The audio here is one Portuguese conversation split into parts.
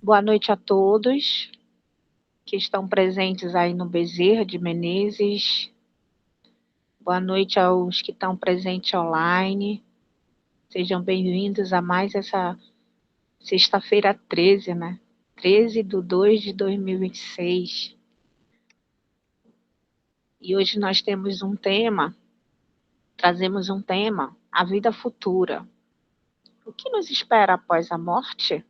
Boa noite a todos que estão presentes aí no Bezerra de Menezes. Boa noite aos que estão presentes online. Sejam bem-vindos a mais essa sexta-feira 13, né? 13/2/2026. E hoje nós trazemos um tema, a vida futura. O que nos espera após a morte?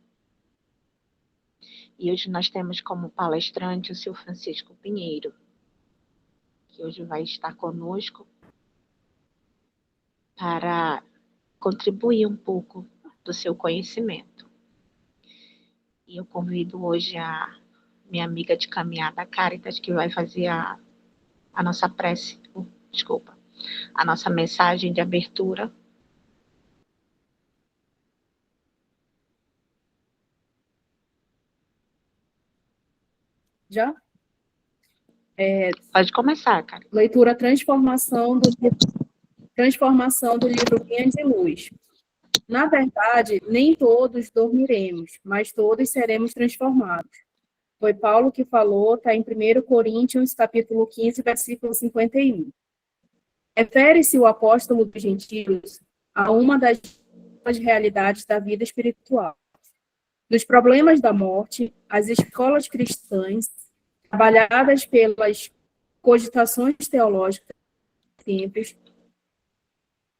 E hoje nós temos como palestrante o Sr. Francisco Pinheiro, que hoje vai estar conosco para contribuir um pouco do seu conhecimento. E eu convido hoje a minha amiga de caminhada, Caritas, que vai fazer a nossa prece, a nossa mensagem de abertura. Já? Pode começar, Caritas. Leitura Transformação do livro Guia de Luz. Na verdade, nem todos dormiremos, mas todos seremos transformados. Foi Paulo que falou, está em 1 Coríntios, capítulo 15, versículo 51. Refere-se o apóstolo dos gentios a uma das realidades da vida espiritual. Dos problemas da morte, as escolas cristãs, trabalhadas pelas cogitações teológicas simples,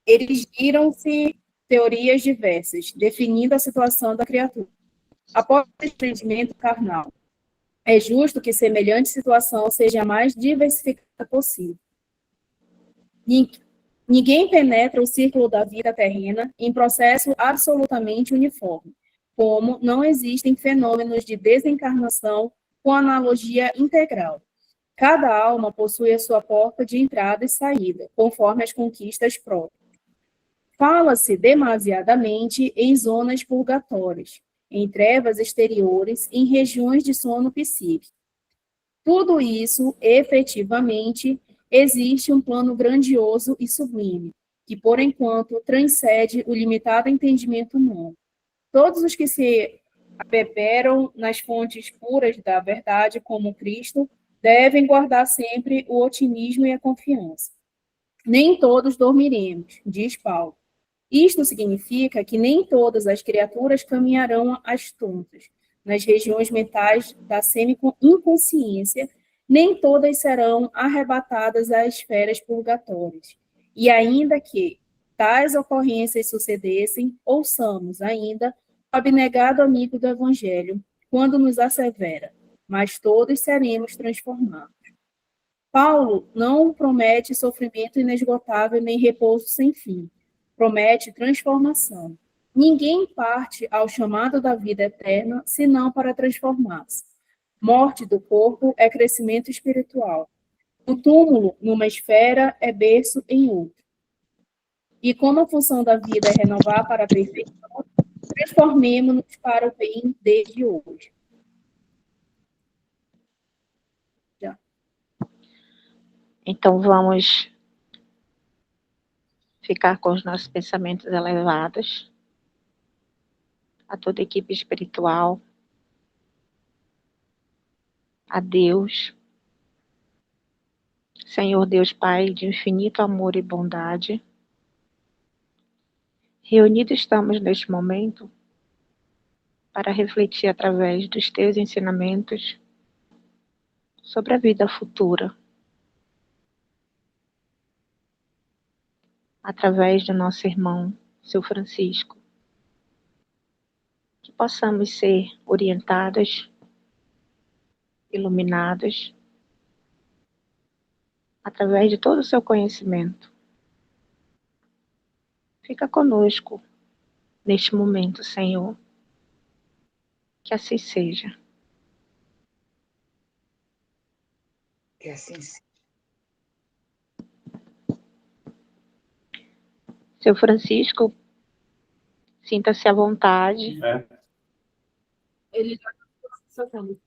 erigiram-se teorias diversas, definindo a situação da criatura. Após o desprendimento carnal, é justo que semelhante situação seja a mais diversificada possível. Ninguém penetra o círculo da vida terrena em processo absolutamente uniforme, como não existem fenômenos de desencarnação com analogia integral. Cada alma possui a sua porta de entrada e saída, conforme as conquistas próprias. Fala-se demasiadamente em zonas purgatórias, em trevas exteriores, em regiões de sono psíquico. Tudo isso, efetivamente, existe um plano grandioso e sublime, que, por enquanto, transcende o limitado entendimento humano. Todos os que se abeberam nas fontes puras da verdade, como Cristo, devem guardar sempre o otimismo e a confiança. Nem todos dormiremos, diz Paulo. Isto significa que nem todas as criaturas caminharão às tontas, nas regiões mentais da semi-inconsciência, nem todas serão arrebatadas às esferas purgatórias. E ainda que tais ocorrências sucedessem, ouçamos ainda o abnegado amigo do Evangelho, quando nos assevera, mas todos seremos transformados. Paulo não promete sofrimento inesgotável nem repouso sem fim. Promete transformação. Ninguém parte ao chamado da vida eterna senão para transformar-se. Morte do corpo é crescimento espiritual. O túmulo, numa esfera, é berço em outra. E como a função da vida é renovar para a perfeição, transformemo-nos para o bem desde hoje. Já. Então vamos ficar com os nossos pensamentos elevados a toda a equipe espiritual, a Deus, Senhor Deus Pai de infinito amor e bondade. Reunidos estamos neste momento para refletir através dos teus ensinamentos sobre a vida futura, através do nosso irmão, seu Francisco, que possamos ser orientadas, iluminadas, através de todo o seu conhecimento. Fica conosco neste momento, Senhor, que assim seja. Que assim seja. Seu Francisco, sinta-se à vontade. Ele já está soltando.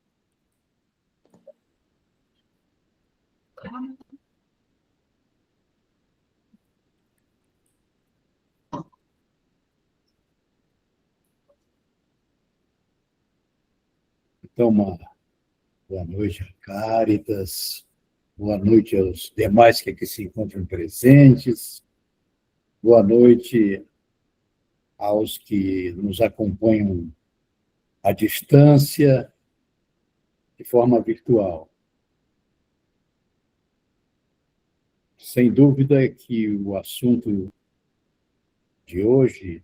Então, uma boa noite a Cáritas, boa noite aos demais que aqui se encontram presentes, boa noite aos que nos acompanham à distância, de forma virtual. Sem dúvida é que o assunto de hoje,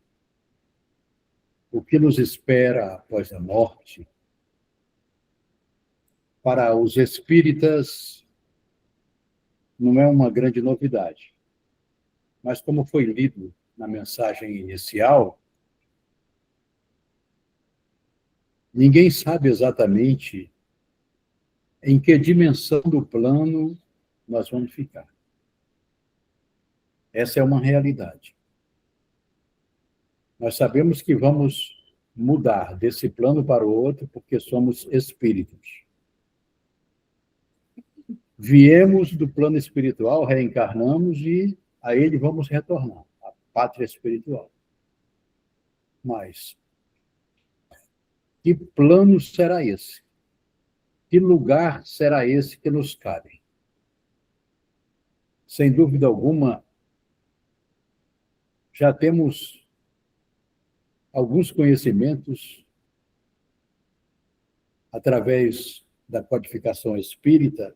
o que nos espera após a morte, para os espíritas não é uma grande novidade. Mas como foi lido na mensagem inicial, ninguém sabe exatamente em que dimensão do plano nós vamos ficar. Essa é uma realidade. Nós sabemos que vamos mudar desse plano para o outro porque somos espíritos. Viemos do plano espiritual, reencarnamos e a ele vamos retornar, a pátria espiritual. Mas que plano será esse? Que lugar será esse que nos cabe? Sem dúvida alguma, já temos alguns conhecimentos através da codificação espírita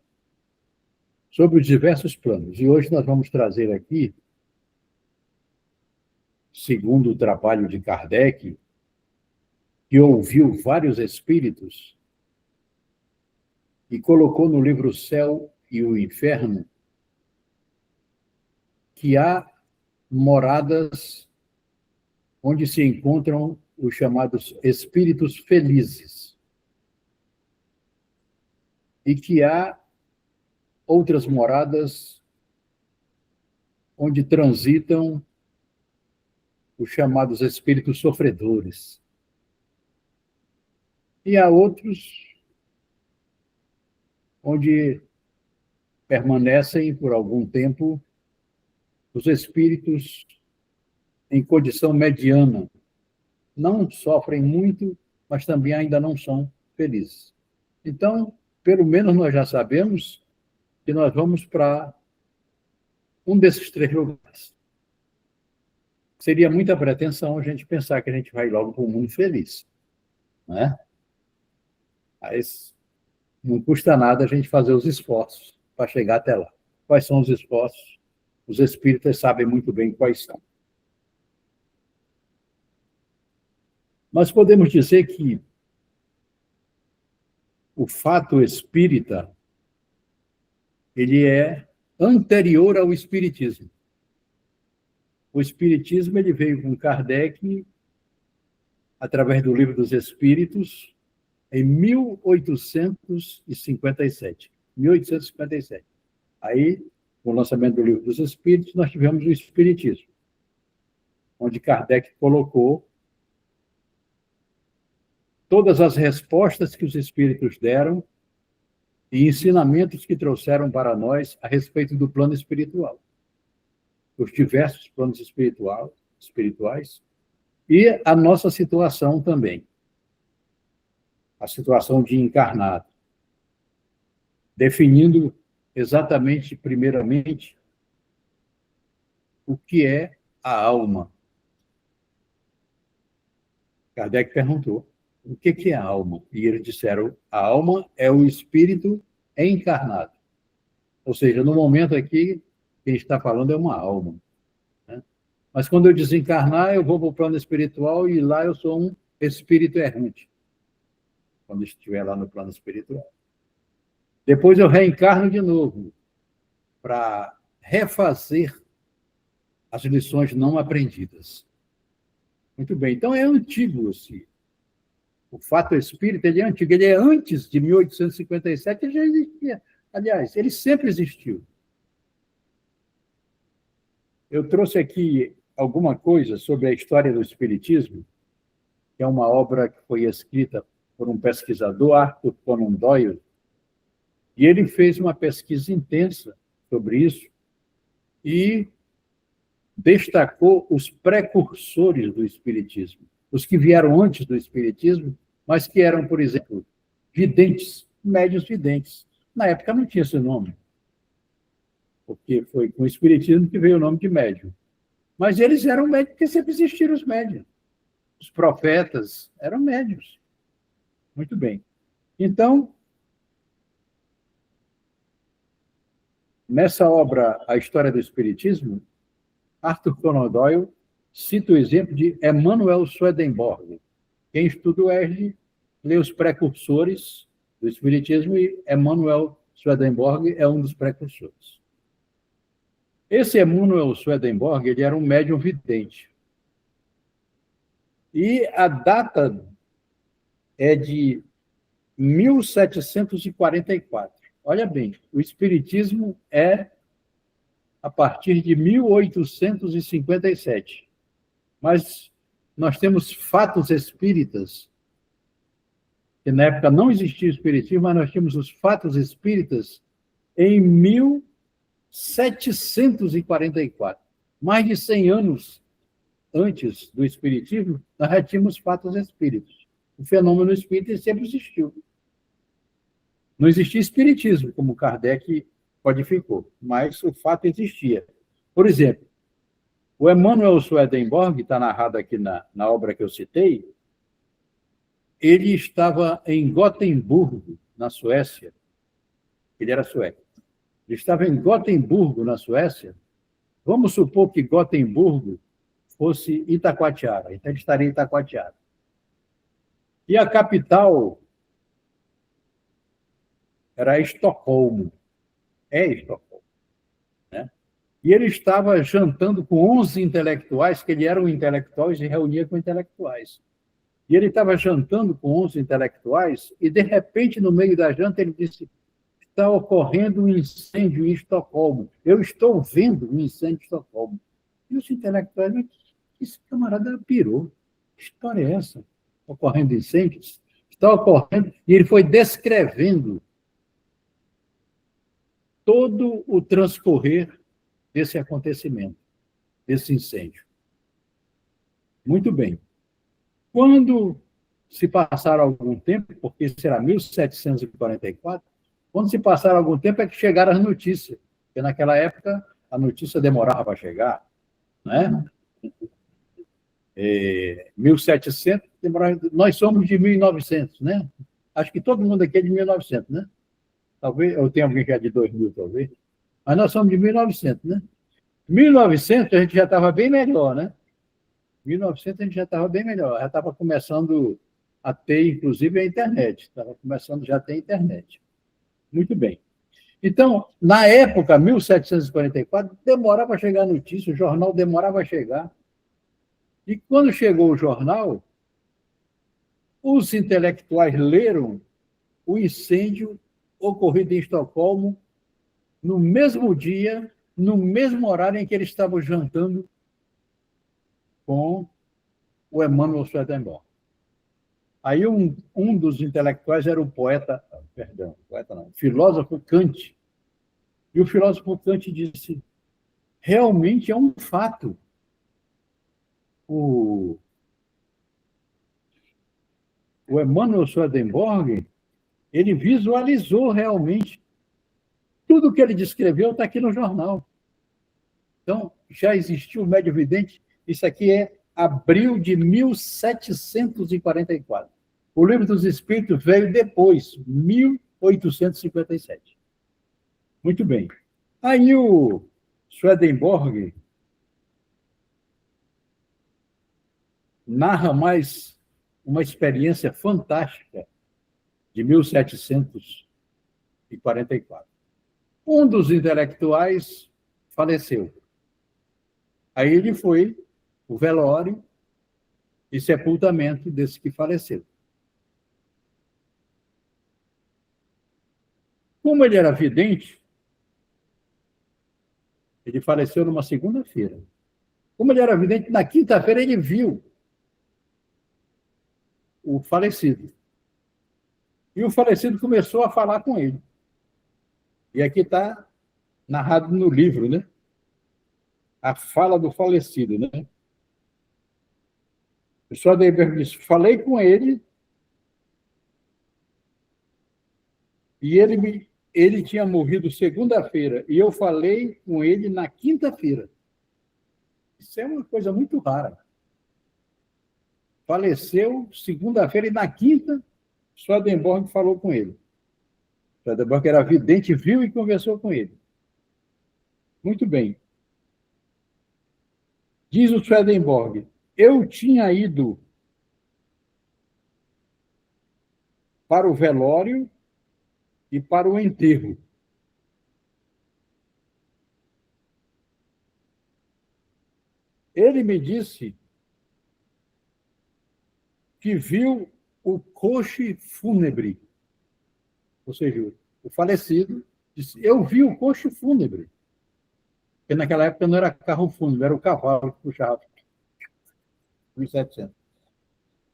sobre os diversos planos. E hoje nós vamos trazer aqui, segundo o trabalho de Kardec, que ouviu vários espíritos e colocou no livro O Céu e o Inferno, que há moradas onde se encontram os chamados espíritos felizes. E que há outras moradas onde transitam os chamados espíritos sofredores. E há outros onde permanecem por algum tempo os espíritos em condição mediana. Não sofrem muito, mas também ainda não são felizes. Então, pelo menos nós já sabemos que nós vamos para um desses três lugares. Seria muita pretensão a gente pensar que a gente vai logo para um mundo feliz, né? Mas não custa nada a gente fazer os esforços para chegar até lá. Quais são os esforços? Os espíritas sabem muito bem quais são. Nós podemos dizer que o fato espírita ele é anterior ao espiritismo. O espiritismo ele veio com Kardec através do Livro dos Espíritos em 1857. 1857. Aí, com o lançamento do Livro dos Espíritos, nós tivemos o espiritismo, onde Kardec colocou todas as respostas que os espíritos deram e ensinamentos que trouxeram para nós a respeito do plano espiritual, os diversos planos espirituais e a nossa situação também, a situação de encarnado, definindo exatamente, primeiramente, o que é a alma. Kardec perguntou: o que é a alma? E eles disseram, a alma é o espírito encarnado. Ou seja, no momento aqui, quem está falando é uma alma, né? Mas quando eu desencarnar, eu vou para o plano espiritual e lá eu sou um espírito errante, quando estiver lá no plano espiritual. Depois eu reencarno de novo, para refazer as lições não aprendidas. Muito bem, então é antigo esse. O fato espírita ele é antigo, ele é antes de 1857, ele já existia. Aliás, ele sempre existiu. Eu trouxe aqui alguma coisa sobre a história do espiritismo, que é uma obra que foi escrita por um pesquisador, Arthur Conan Doyle, e ele fez uma pesquisa intensa sobre isso e destacou os precursores do espiritismo, os que vieram antes do espiritismo, mas que eram, por exemplo, videntes, médiuns videntes. Na época não tinha esse nome, porque foi com o espiritismo que veio o nome de médium. Mas eles eram médios porque sempre existiram os médios. Os profetas eram médios. Muito bem. Então, nessa obra, A História do Espiritismo, Arthur Conan Doyle cita o exemplo de Emanuel Swedenborg. Quem estuda o ERG lê os precursores do Espiritismo e Emanuel Swedenborg é um dos precursores. Esse Emanuel Swedenborg, ele era um médium vidente. E a data é de 1744. Olha bem, o Espiritismo é a partir de 1857. Mas nós temos fatos espíritas, que na época não existia o Espiritismo, mas nós tínhamos os fatos espíritas em 1744. Mais de 100 anos antes do Espiritismo, nós já tínhamos fatos espíritas. O fenômeno espírita sempre existiu. Não existia espiritismo, como Kardec codificou, mas o fato existia. Por exemplo, o Emanuel Swedenborg, está narrado aqui na obra que eu citei, ele estava em Gotemburgo, na Suécia. Ele era sueco. Ele estava em Gotemburgo, na Suécia. Vamos supor que Gotemburgo fosse Itacoatiara. Então, ele estaria em Itacoatiara. E a capital era Estocolmo. É Estocolmo. Né? E ele estava jantando com 11 intelectuais, que ele era um intelectual e se reunia com intelectuais. E ele estava jantando com 11 intelectuais e, de repente, no meio da janta, ele disse: está ocorrendo um incêndio em Estocolmo. Eu estou vendo um incêndio em Estocolmo. E os intelectuais, esse camarada pirou. Que história é essa? Ocorrendo incêndios? Está ocorrendo. E ele foi descrevendo todo o transcorrer desse acontecimento, desse incêndio. Muito bem. Quando se passar algum tempo, porque será 1744, quando se passar algum tempo é que chegaram as notícias, porque naquela época a notícia demorava para chegar, né? 1700, nós somos de 1900, né? Acho que todo mundo aqui é de 1900, né? Talvez, eu tenha alguém que é de 2000, talvez. Mas nós somos de 1900, né? 1900 a gente já estava bem melhor, né? 1900 a gente já estava bem melhor. Já estava começando a ter, inclusive, a internet. Estava começando já a ter internet. Muito bem. Então, na época, 1744, demorava a chegar a notícia, o jornal demorava a chegar. E quando chegou o jornal, os intelectuais leram o incêndio ocorrido em Estocolmo no mesmo dia, no mesmo horário em que eles estavam jantando com o Emanuel Swedenborg. Aí um dos intelectuais era o poeta não, filósofo Kant. E o filósofo Kant disse: realmente é um fato. O Emanuel Swedenborg, ele visualizou realmente tudo que ele descreveu está aqui no jornal. Então, já existiu o médio vidente. Isso aqui é abril de 1744. O Livro dos Espíritos veio depois, 1857. Muito bem. Aí o Swedenborg narra mais uma experiência fantástica de 1744. Um dos intelectuais faleceu. Aí ele foi o velório e sepultamento desse que faleceu. Como ele era vidente, ele faleceu numa segunda-feira. Como ele era vidente, na quinta-feira ele viu o falecido. E o falecido começou a falar com ele. E aqui está narrado no livro, né? A fala do falecido, né? O Swedenborg disse: falei com ele E ele tinha morrido segunda-feira, e eu falei com ele na quinta-feira. Isso é uma coisa muito rara. Faleceu segunda-feira, e na quinta, Swedenborg falou com ele. Swedenborg era vidente, viu e conversou com ele. Muito bem. Diz o Swedenborg, eu tinha ido para o velório e para o enterro. Ele me disse que viu o coche fúnebre, ou seja, o falecido disse, eu vi o coche fúnebre, porque naquela época não era carro fúnebre, era o cavalo que puxava, 1700.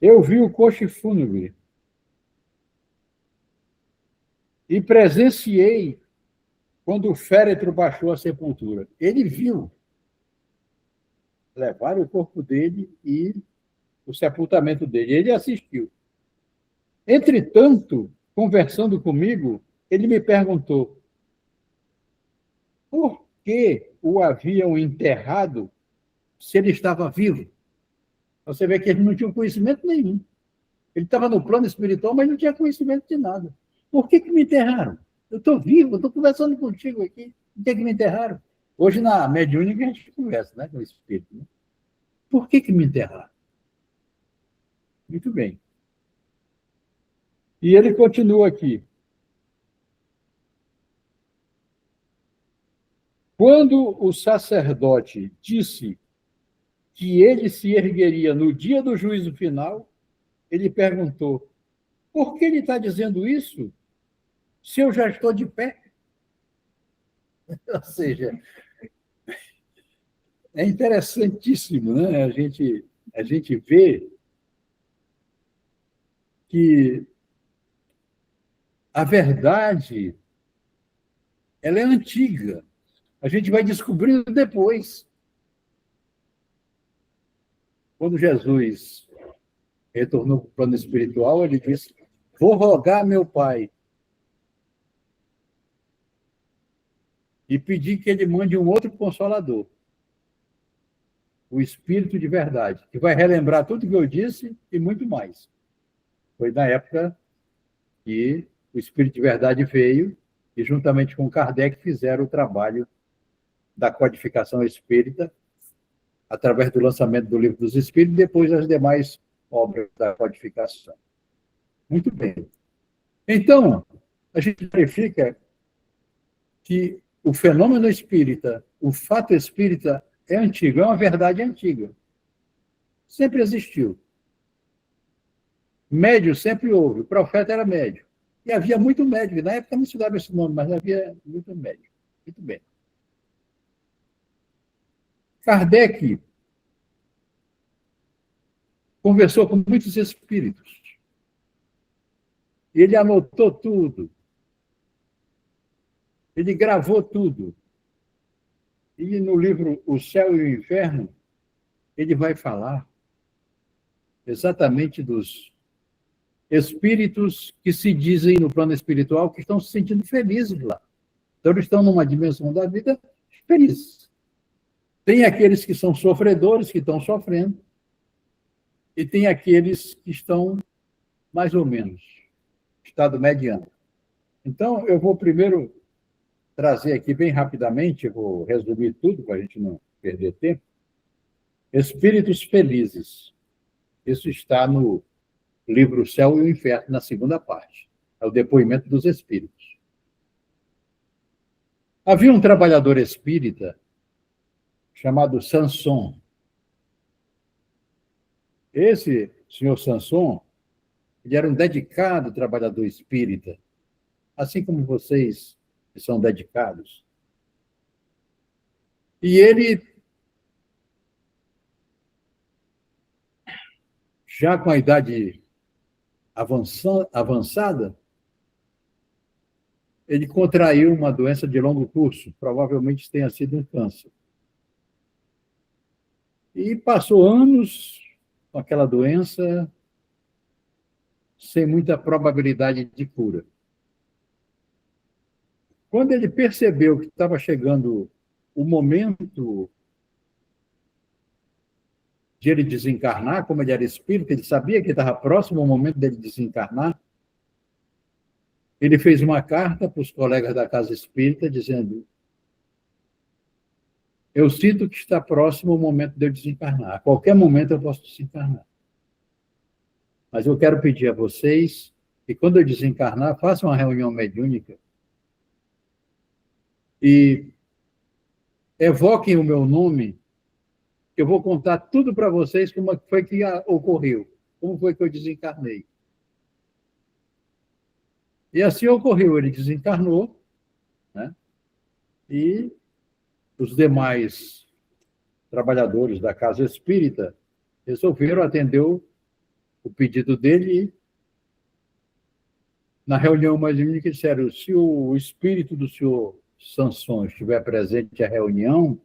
Eu vi o coche fúnebre e presenciei quando o féretro baixou a sepultura. Ele viu. Levaram o corpo dele e o sepultamento dele. Ele assistiu. Entretanto, conversando comigo, ele me perguntou por que o haviam enterrado se ele estava vivo. Você vê que ele não tinha conhecimento nenhum. Ele estava no plano espiritual, mas não tinha conhecimento de nada. Por que me enterraram? Eu estou vivo, estou conversando contigo aqui. Por que me enterraram? Hoje, na mediúnica, a gente conversa, né, com o espírito. Né? Por que me enterraram? Muito bem. E ele continua aqui. Quando o sacerdote disse que ele se ergueria no dia do juízo final, ele perguntou, por que ele está dizendo isso se eu já estou de pé? Ou seja, é interessantíssimo, né? A gente vê que a verdade ela é antiga. A gente vai descobrindo depois. Quando Jesus retornou para o plano espiritual, ele disse, vou rogar a meu Pai e pedir que ele mande um outro Consolador, o Espírito de verdade, que vai relembrar tudo que eu disse e muito mais. Foi na época que o Espírito de verdade veio e, juntamente com Kardec, fizeram o trabalho da codificação espírita, através do lançamento do Livro dos Espíritos, e depois as demais obras da codificação. Muito bem. Então, a gente verifica que o fenômeno espírita, o fato espírita é antigo, é uma verdade antiga. Sempre existiu. Médio sempre houve, o profeta era médio. E havia muito médio, na época não se dava esse nome, mas havia muito médio. Muito bem. Kardec conversou com muitos espíritos. Ele anotou tudo. Ele gravou tudo. E no livro O Céu e o Inferno, ele vai falar exatamente dos espíritos que se dizem no plano espiritual que estão se sentindo felizes lá. Então, eles estão numa dimensão da vida felizes. Tem aqueles que são sofredores, que estão sofrendo, e tem aqueles que estão mais ou menos, estado mediano. Então, eu vou primeiro trazer aqui bem rapidamente, eu vou resumir tudo para a gente não perder tempo. Espíritos felizes. Isso está no livro O Céu e o Inferno, na segunda parte. É o depoimento dos espíritos. Havia um trabalhador espírita chamado Sanson. Esse senhor Sanson, ele era um dedicado trabalhador espírita, assim como vocês que são dedicados. E ele, já com a idade avançada, ele contraiu uma doença de longo curso, provavelmente tenha sido um câncer. E passou anos com aquela doença, sem muita probabilidade de cura. Quando ele percebeu que estava chegando o momento de ele desencarnar, como ele era espírita, ele sabia que estava próximo ao momento dele desencarnar, ele fez uma carta para os colegas da casa espírita dizendo: eu sinto que está próximo o momento de eu desencarnar. A qualquer momento eu posso desencarnar. Mas eu quero pedir a vocês que, quando eu desencarnar, façam uma reunião mediúnica e evoquem o meu nome. Eu vou contar tudo para vocês como foi que ocorreu, como foi que eu desencarnei. E assim ocorreu, ele desencarnou, né? E os demais trabalhadores da casa espírita resolveram atender o pedido dele e, na reunião mediúnica, disseram: se o espírito do senhor Sanson estiver presente à reunião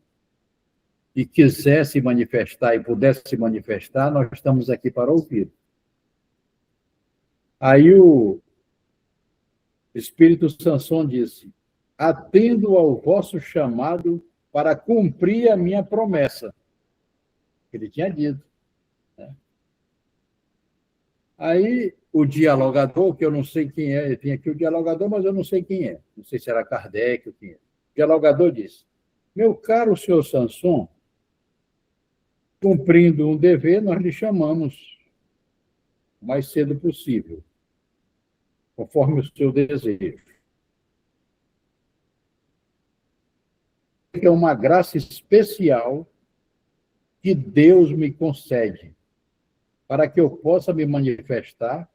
e quiser se manifestar e pudesse se manifestar, nós estamos aqui para ouvir. Aí o espírito Sanson disse: atendo ao vosso chamado para cumprir a minha promessa. Ele tinha dito. Né? Aí o dialogador, que eu não sei quem é, tem aqui o dialogador, mas eu não sei quem é. Não sei se era Kardec ou quem é. O dialogador disse: meu caro senhor Sanson, cumprindo um dever, nós lhe chamamos o mais cedo possível, conforme o seu desejo. É uma graça especial que Deus me concede para que eu possa me manifestar.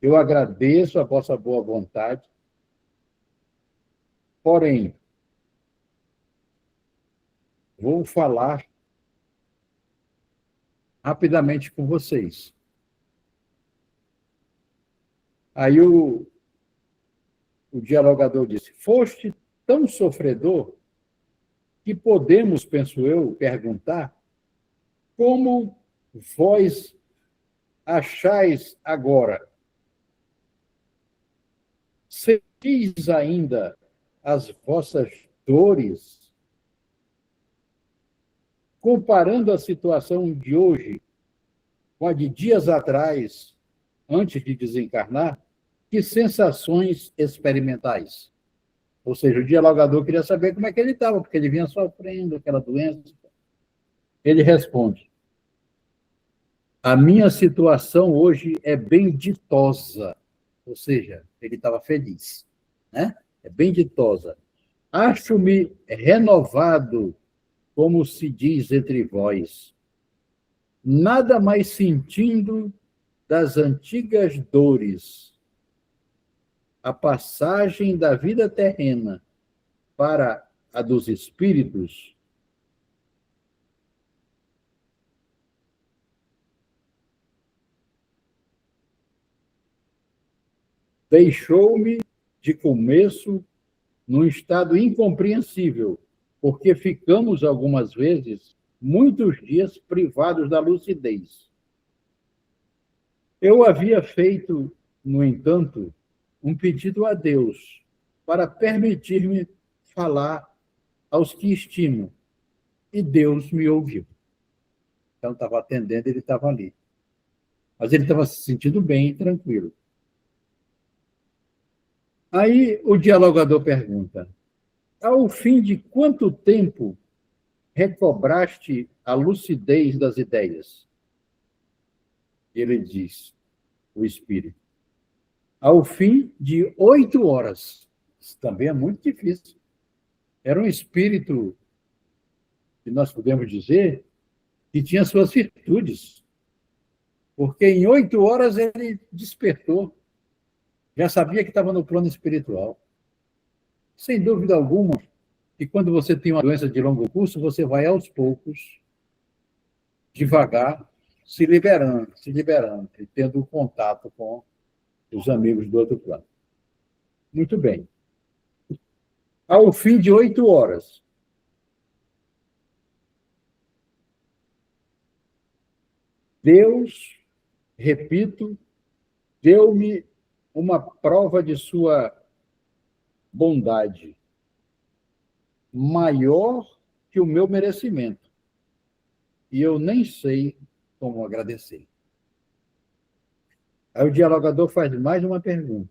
Eu agradeço a vossa boa vontade, porém, vou falar rapidamente com vocês. Aí o dialogador disse: foste tão sofredor que podemos, penso eu, perguntar como vós achais agora? Sentis ainda as vossas dores? Comparando a situação de hoje com a de dias atrás, antes de desencarnar, que sensações experimentais? Ou seja, o dialogador queria saber como é que ele estava, porque ele vinha sofrendo aquela doença. Ele responde: a minha situação hoje é bem ditosa. Ou seja, ele estava feliz. Né? É bem ditosa. Acho-me renovado, como se diz entre vós. Nada mais sentindo das antigas dores. A passagem da vida terrena para a dos espíritos deixou-me, de começo, num estado incompreensível, porque ficamos, algumas vezes, muitos dias privados da lucidez. Eu havia feito, no entanto, um pedido a Deus para permitir-me falar aos que estimo, e Deus me ouviu. Então, estava atendendo, ele estava ali. Mas ele estava se sentindo bem, tranquilo. Aí o dialogador pergunta: ao fim de quanto tempo recobraste a lucidez das ideias? Ele diz, o espírito: ao fim de 8 horas. Isso também é muito difícil. Era um espírito, que nós podemos dizer, que tinha suas virtudes. Porque em 8 horas ele despertou. Já sabia que estava no plano espiritual. Sem dúvida alguma, que quando você tem uma doença de longo curso, você vai aos poucos, devagar, se liberando, e tendo contato com os amigos do outro plano. Muito bem. Ao fim de 8 horas, Deus, repito, deu-me uma prova de sua bondade maior que o meu merecimento. E eu nem sei como agradecer. Aí o dialogador faz mais uma pergunta.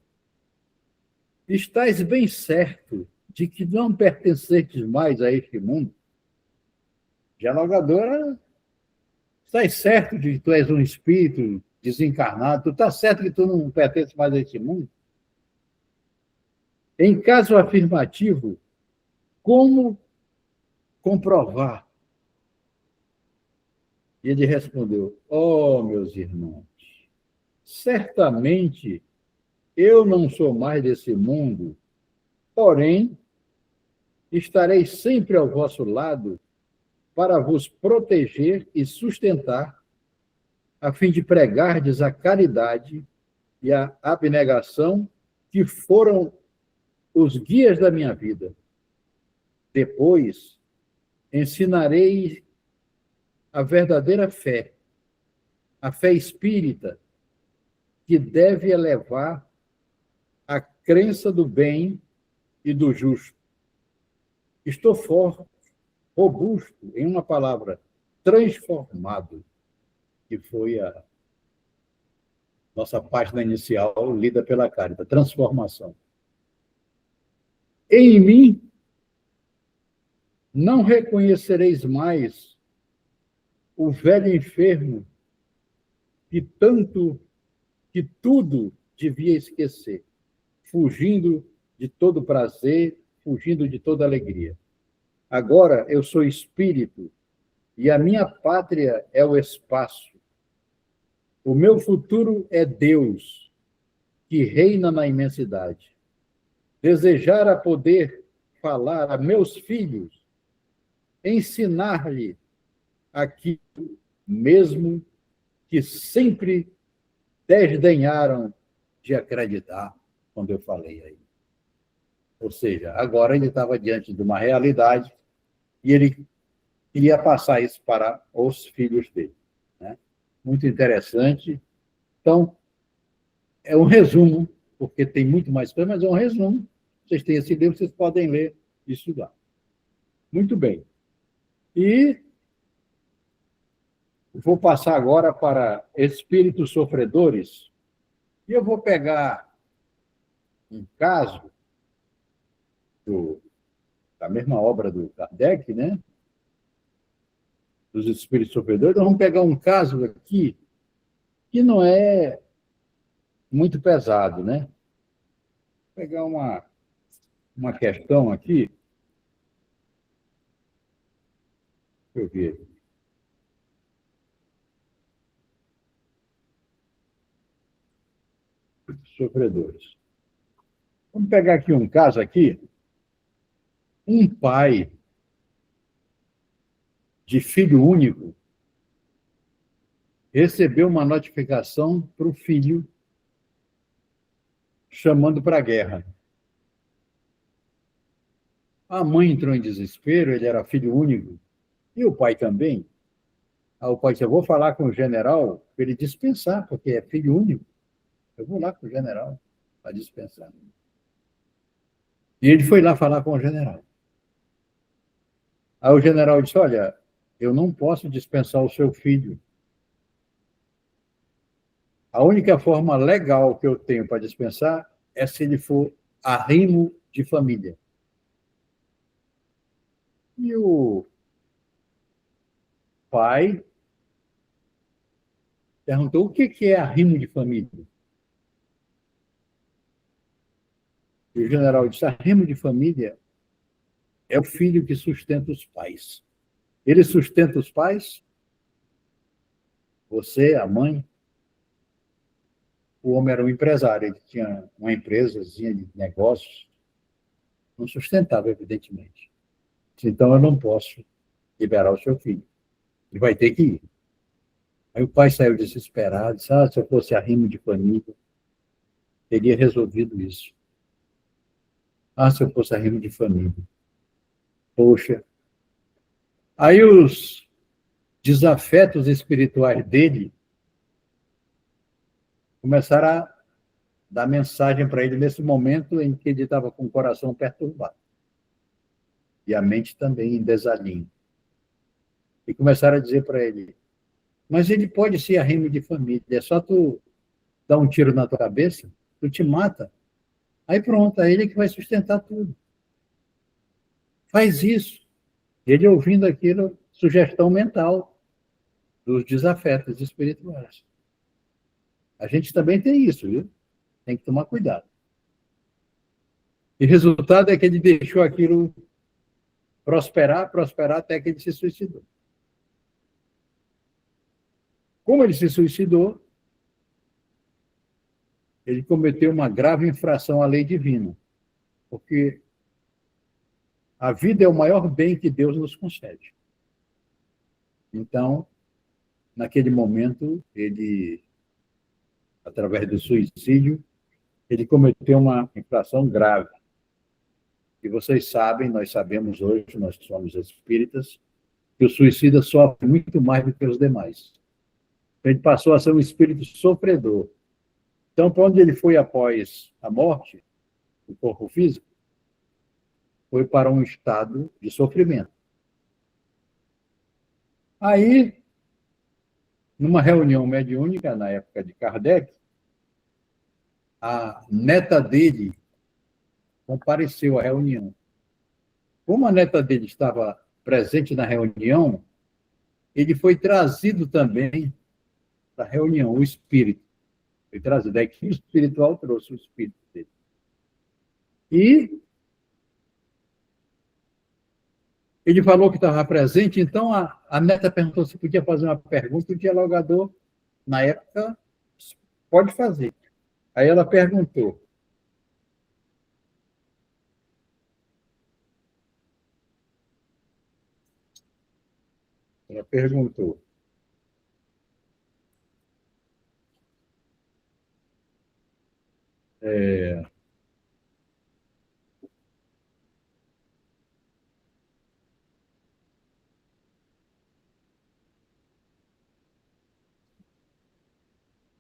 Estás bem certo de que não pertences mais a este mundo? Dialogadora, estás certo de que tu és um espírito desencarnado? Tu estás certo que tu não pertences mais a este mundo? Em caso afirmativo, como comprovar? E ele respondeu, meus irmãos, certamente eu não sou mais desse mundo, porém, estarei sempre ao vosso lado para vos proteger e sustentar, a fim de pregardes a caridade e a abnegação que foram os guias da minha vida. Depois, ensinarei a verdadeira fé, a fé espírita, que deve elevar a crença do bem e do justo. Estou forte, robusto, em uma palavra, transformado, que foi a nossa página inicial lida pela Cárita, transformação. Em mim não reconhecereis mais o velho enfermo que tudo devia esquecer, fugindo de todo prazer, fugindo de toda alegria. Agora eu sou espírito e a minha pátria é o espaço. O meu futuro é Deus, que reina na imensidade. Desejar a poder falar a meus filhos, ensinar-lhe aquilo mesmo que sempre desdenharam de acreditar quando eu falei aí. Ou seja, agora ele estava diante de uma realidade e ele queria passar isso para os filhos dele, né? Muito interessante. Então, é um resumo, porque tem muito mais coisa, mas é um resumo. Vocês têm esse livro, vocês podem ler e estudar. Muito bem. E vou passar agora para espíritos sofredores, e eu vou pegar um caso da mesma obra do Kardec, né? Dos espíritos sofredores. Nós vamos pegar um caso aqui que não é muito pesado, né? Vou pegar uma questão aqui. Deixa eu ver. Sofredores. Vamos pegar aqui um caso aqui. Um pai de filho único recebeu uma notificação para o filho chamando para a guerra. A mãe entrou em desespero, ele era filho único, e o pai também. O pai disse, eu vou falar com o general para ele dispensar, porque é filho único. Eu vou lá com o general para dispensar. E ele foi lá falar com o general. Aí o general disse, olha, eu não posso dispensar o seu filho. A única forma legal que eu tenho para dispensar é se ele for arrimo de família. E o pai perguntou, o que é arrimo de família? E o general disse, arrimo de família é o filho que sustenta os pais. Ele sustenta os pais, você, a mãe. O homem era um empresário, ele tinha uma empresazinha de negócios, não sustentava, evidentemente. Então, eu não posso liberar o seu filho. Ele vai ter que ir. Aí o pai saiu desesperado, disse, se eu fosse arrimo de família, teria resolvido isso. Se eu fosse arrimo de família. Poxa. Aí os desafetos espirituais dele começaram a dar mensagem para ele nesse momento em que ele estava com o coração perturbado. E a mente também em desalinho. E começaram a dizer para ele, mas ele pode ser arrimo de família, é só tu dar um tiro na tua cabeça, tu te mata, aí pronto, é ele que vai sustentar tudo. Faz isso. Ele ouvindo aquilo, sugestão mental dos desafetos espirituais. A gente também tem isso, viu? Tem que tomar cuidado. E o resultado é que ele deixou aquilo prosperar até que ele se suicidou. Como ele se suicidou, ele cometeu uma grave infração à lei divina, porque a vida é o maior bem que Deus nos concede. Então, naquele momento, ele, através do suicídio, ele cometeu uma infração grave. E vocês sabem, nós sabemos hoje, nós somos espíritas, que o suicida sofre muito mais do que os demais. Ele passou a ser um espírito sofredor. Então, para onde ele foi após a morte, o corpo físico, foi para um estado de sofrimento. Aí, numa reunião mediúnica, na época de Kardec, a neta dele compareceu à reunião. Como a neta dele estava presente na reunião, ele foi trazido também para a reunião, o espírito. Foi trazido, a equipe espiritual trouxe o espírito dele. E ele falou que estava presente, então a neta perguntou se podia fazer uma pergunta, o dialogador, na época, pode fazer. Aí ela perguntou,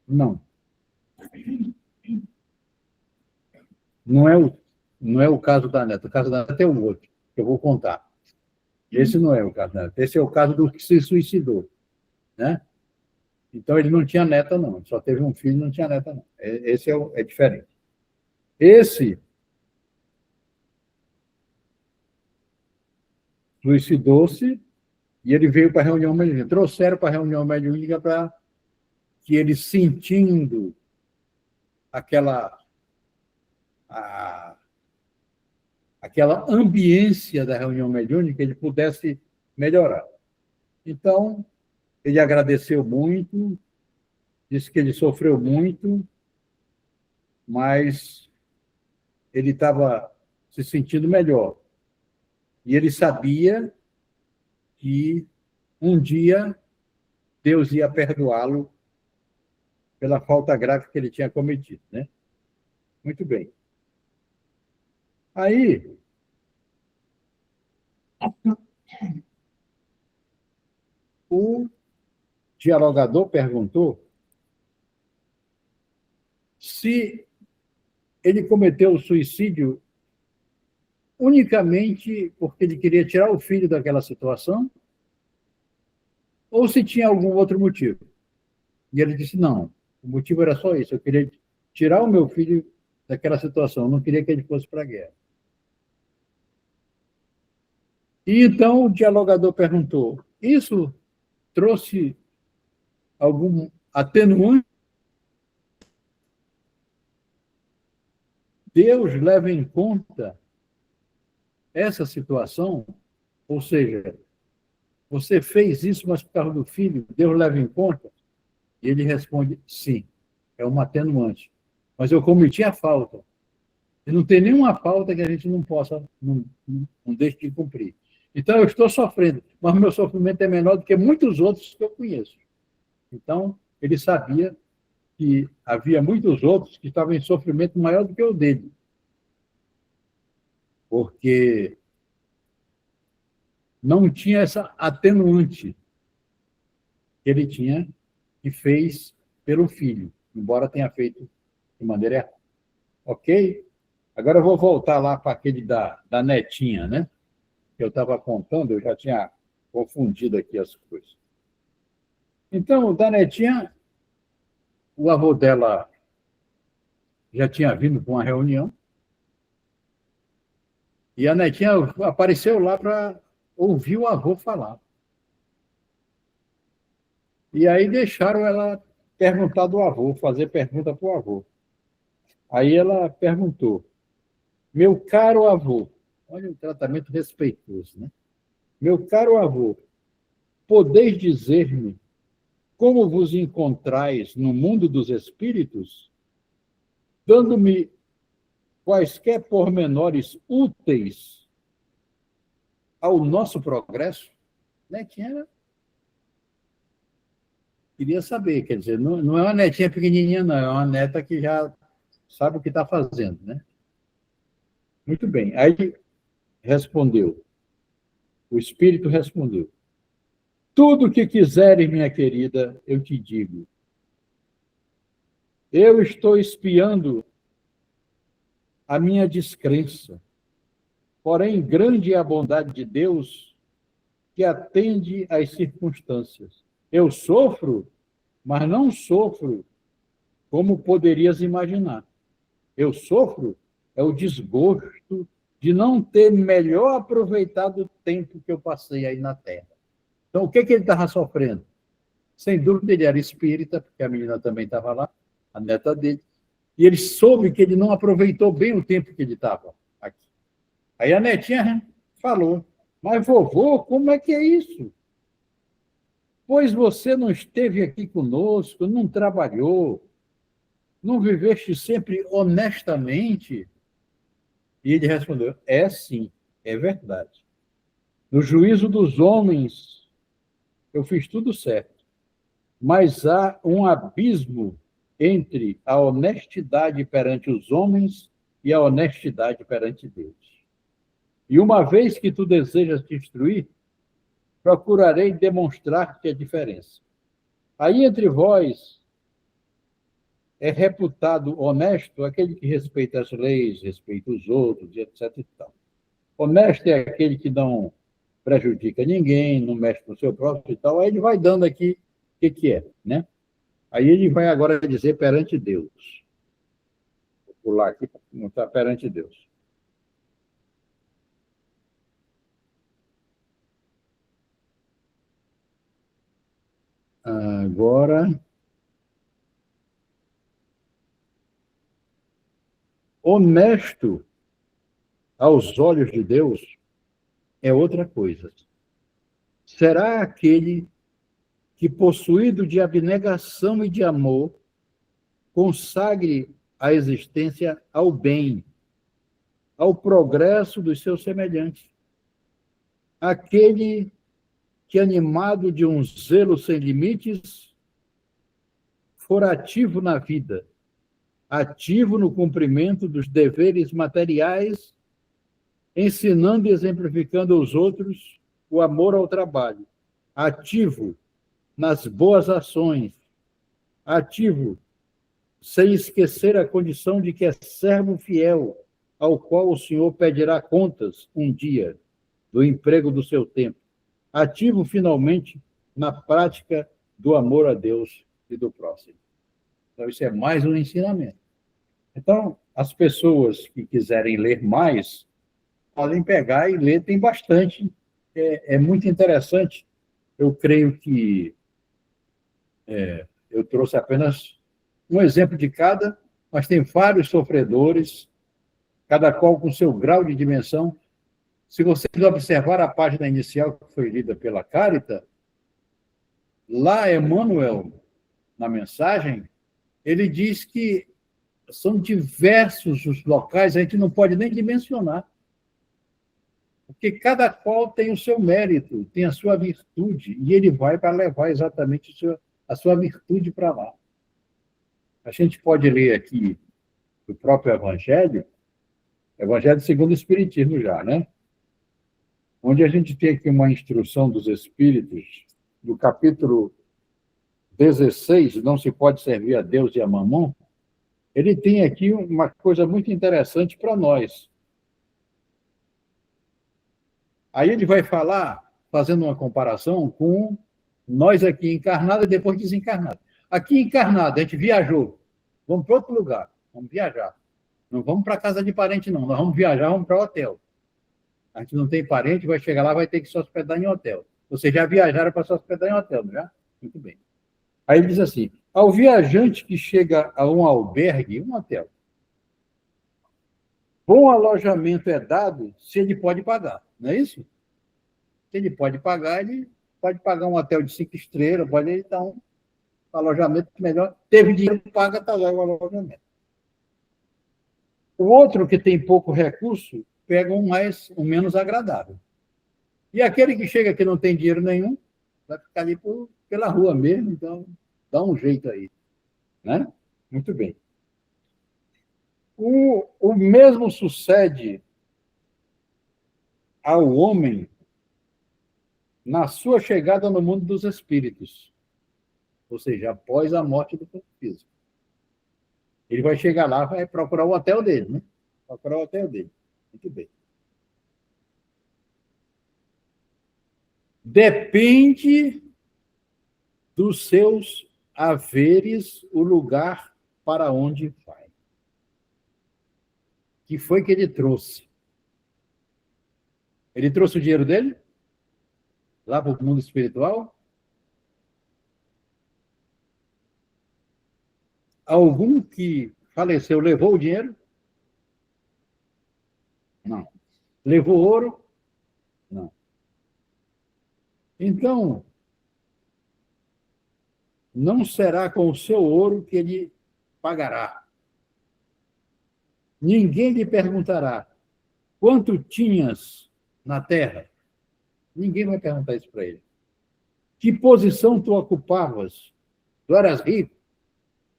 não, não é o caso da neta. O caso da neta é o outro, que eu vou contar. Esse não é o caso da neta. Esse é o caso do que se suicidou, né? Então, ele não tinha neta, não. Só teve um filho, não tinha neta, não. Esse é diferente. Esse suicidou-se e ele veio para a reunião mediúnica. Trouxeram para a reunião mediúnica para que ele, sentindo aquela ambiência da reunião mediúnica, ele pudesse melhorar. Então, ele agradeceu muito, disse que ele sofreu muito, mas ele estava se sentindo melhor. E ele sabia que um dia Deus ia perdoá-lo pela falta grave que ele tinha cometido, né? Muito bem. Aí, o dialogador perguntou se ele cometeu o suicídio unicamente porque ele queria tirar o filho daquela situação ou se tinha algum outro motivo. E ele disse, não, o motivo era só isso, eu queria tirar o meu filho daquela situação, eu não queria que ele fosse para a guerra. E então o dialogador perguntou, isso trouxe algum atenuante? Deus leva em conta essa situação? Ou seja, você fez isso, mas por causa do filho, Deus leva em conta? E ele responde, sim, é uma atenuante. Mas eu cometi a falta. E não tem nenhuma falta que a gente não possa, não deixe de cumprir. Então, eu estou sofrendo, mas meu sofrimento é menor do que muitos outros que eu conheço. Então, ele sabia que havia muitos outros que estavam em sofrimento maior do que o dele. Porque não tinha essa atenuante que ele tinha e fez pelo filho, embora tenha feito de maneira errada. Ok? Agora eu vou voltar lá para aquele da netinha, né? Que eu estava contando, eu já tinha confundido aqui as coisas. Então, da netinha, o avô dela já tinha vindo para uma reunião, e a netinha apareceu lá para ouvir o avô falar. E aí deixaram ela perguntar do avô, fazer pergunta para o avô. Aí ela perguntou: meu caro avô, olha um tratamento respeitoso, né? Meu caro avô, podeis dizer-me como vos encontrais no mundo dos espíritos, dando-me quaisquer pormenores úteis ao nosso progresso? Netinha queria saber, quer dizer, não é uma netinha pequenininha, não, é uma neta que já sabe o que está fazendo, né? Muito bem. Aí respondeu, o espírito respondeu: tudo o que quiseres, minha querida, eu te digo. Eu estou espiando a minha descrença, porém grande é a bondade de Deus que atende às circunstâncias. Eu sofro, mas não sofro como poderias imaginar. Eu sofro é o desgosto de não ter melhor aproveitado o tempo que eu passei aí na Terra. Então, o que ele estava sofrendo? Sem dúvida, ele era espírita, porque a menina também estava lá, a neta dele, e ele soube que ele não aproveitou bem o tempo que ele estava aqui. Aí a netinha falou: mas vovô, como é que é isso? Pois você não esteve aqui conosco, não trabalhou, não viveste sempre honestamente? E ele respondeu: é sim, é verdade. No juízo dos homens, eu fiz tudo certo. Mas há um abismo entre a honestidade perante os homens e a honestidade perante Deus. E uma vez que tu desejas te instruir, procurarei demonstrar-te a diferença. Aí entre vós é reputado honesto aquele que respeita as leis, respeita os outros, etc. E tal. Honesto é aquele que não prejudica ninguém, não mexe com o seu próprio e tal. Aí ele vai dando aqui o que é, né? Aí ele vai agora dizer perante Deus. Vou pular aqui para não estar perante Deus. Agora, honesto aos olhos de Deus é outra coisa. Será aquele que, possuído de abnegação e de amor, consagre a existência ao bem, ao progresso dos seus semelhantes. Aquele que, animado de um zelo sem limites, for ativo na vida, ativo no cumprimento dos deveres materiais, ensinando e exemplificando aos outros o amor ao trabalho, ativo nas boas ações, ativo sem esquecer a condição de que é servo fiel, ao qual o Senhor pedirá contas um dia do emprego do seu tempo, ativo finalmente na prática do amor a Deus e do próximo. Então, isso é mais um ensinamento. Então, as pessoas que quiserem ler mais, podem pegar e ler, tem bastante. É muito interessante. Eu creio que eu trouxe apenas um exemplo de cada, mas tem vários sofredores, cada qual com seu grau de dimensão. Se vocês observar a página inicial que foi lida pela Carita, lá Emmanuel, na mensagem, ele diz que são diversos os locais, a gente não pode nem dimensionar. Porque cada qual tem o seu mérito, tem a sua virtude, e ele vai para levar exatamente a sua virtude para lá. A gente pode ler aqui o próprio Evangelho segundo o Espiritismo já, né? Onde a gente tem aqui uma instrução dos Espíritos, do capítulo 16, não se pode servir a Deus e a Mamon. ele tem aqui uma coisa muito interessante para nós. Aí ele vai falar, fazendo uma comparação com nós aqui encarnados e depois desencarnados. Aqui encarnado, a gente viajou, vamos para outro lugar, vamos viajar. Não vamos para casa de parente, não. Nós vamos viajar, vamos para hotel. A gente não tem parente, vai chegar lá, vai ter que se hospedar em hotel. Vocês já viajaram para se hospedar em hotel, não já? Muito bem. Aí ele diz assim, ao viajante que chega a um albergue, um hotel, bom alojamento é dado se ele pode pagar, não é isso? Se ele pode pagar um hotel de 5 estrelas, pode dar um alojamento melhor. Teve dinheiro, paga, está lá o alojamento. O outro que tem pouco recurso, pega um menos agradável. E aquele que chega que não tem dinheiro nenhum, vai ficar ali pela rua mesmo, então dá um jeito aí. Né? Muito bem. O mesmo sucede ao homem na sua chegada no mundo dos espíritos, ou seja, após a morte do corpo físico. Ele vai chegar lá, vai procurar o hotel dele, né? Procurar o hotel dele. Muito bem. Depende dos seus haveres o lugar para onde vai. Que foi que ele trouxe? Ele trouxe o dinheiro dele? Lá para o mundo espiritual? Algum que faleceu levou o dinheiro? Não. Levou ouro? Não. Então, não será com o seu ouro que ele pagará. Ninguém lhe perguntará quanto tinhas na terra. Ninguém vai perguntar isso para ele. Que posição tu ocupavas? Tu eras rico?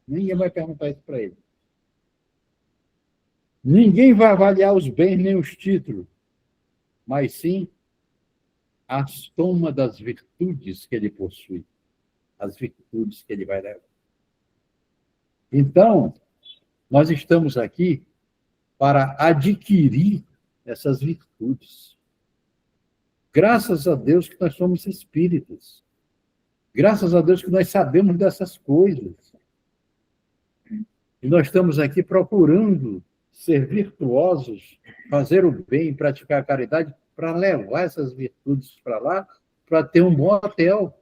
Ninguém vai perguntar isso para ele. Ninguém vai avaliar os bens nem os títulos, mas sim a soma das virtudes que ele possui, as virtudes que ele vai levar. Então, nós estamos aqui para adquirir essas virtudes. Graças a Deus que nós somos espíritas. Graças a Deus que nós sabemos dessas coisas. E nós estamos aqui procurando ser virtuosos, fazer o bem, praticar a caridade, para levar essas virtudes para lá, para ter um bom hotel.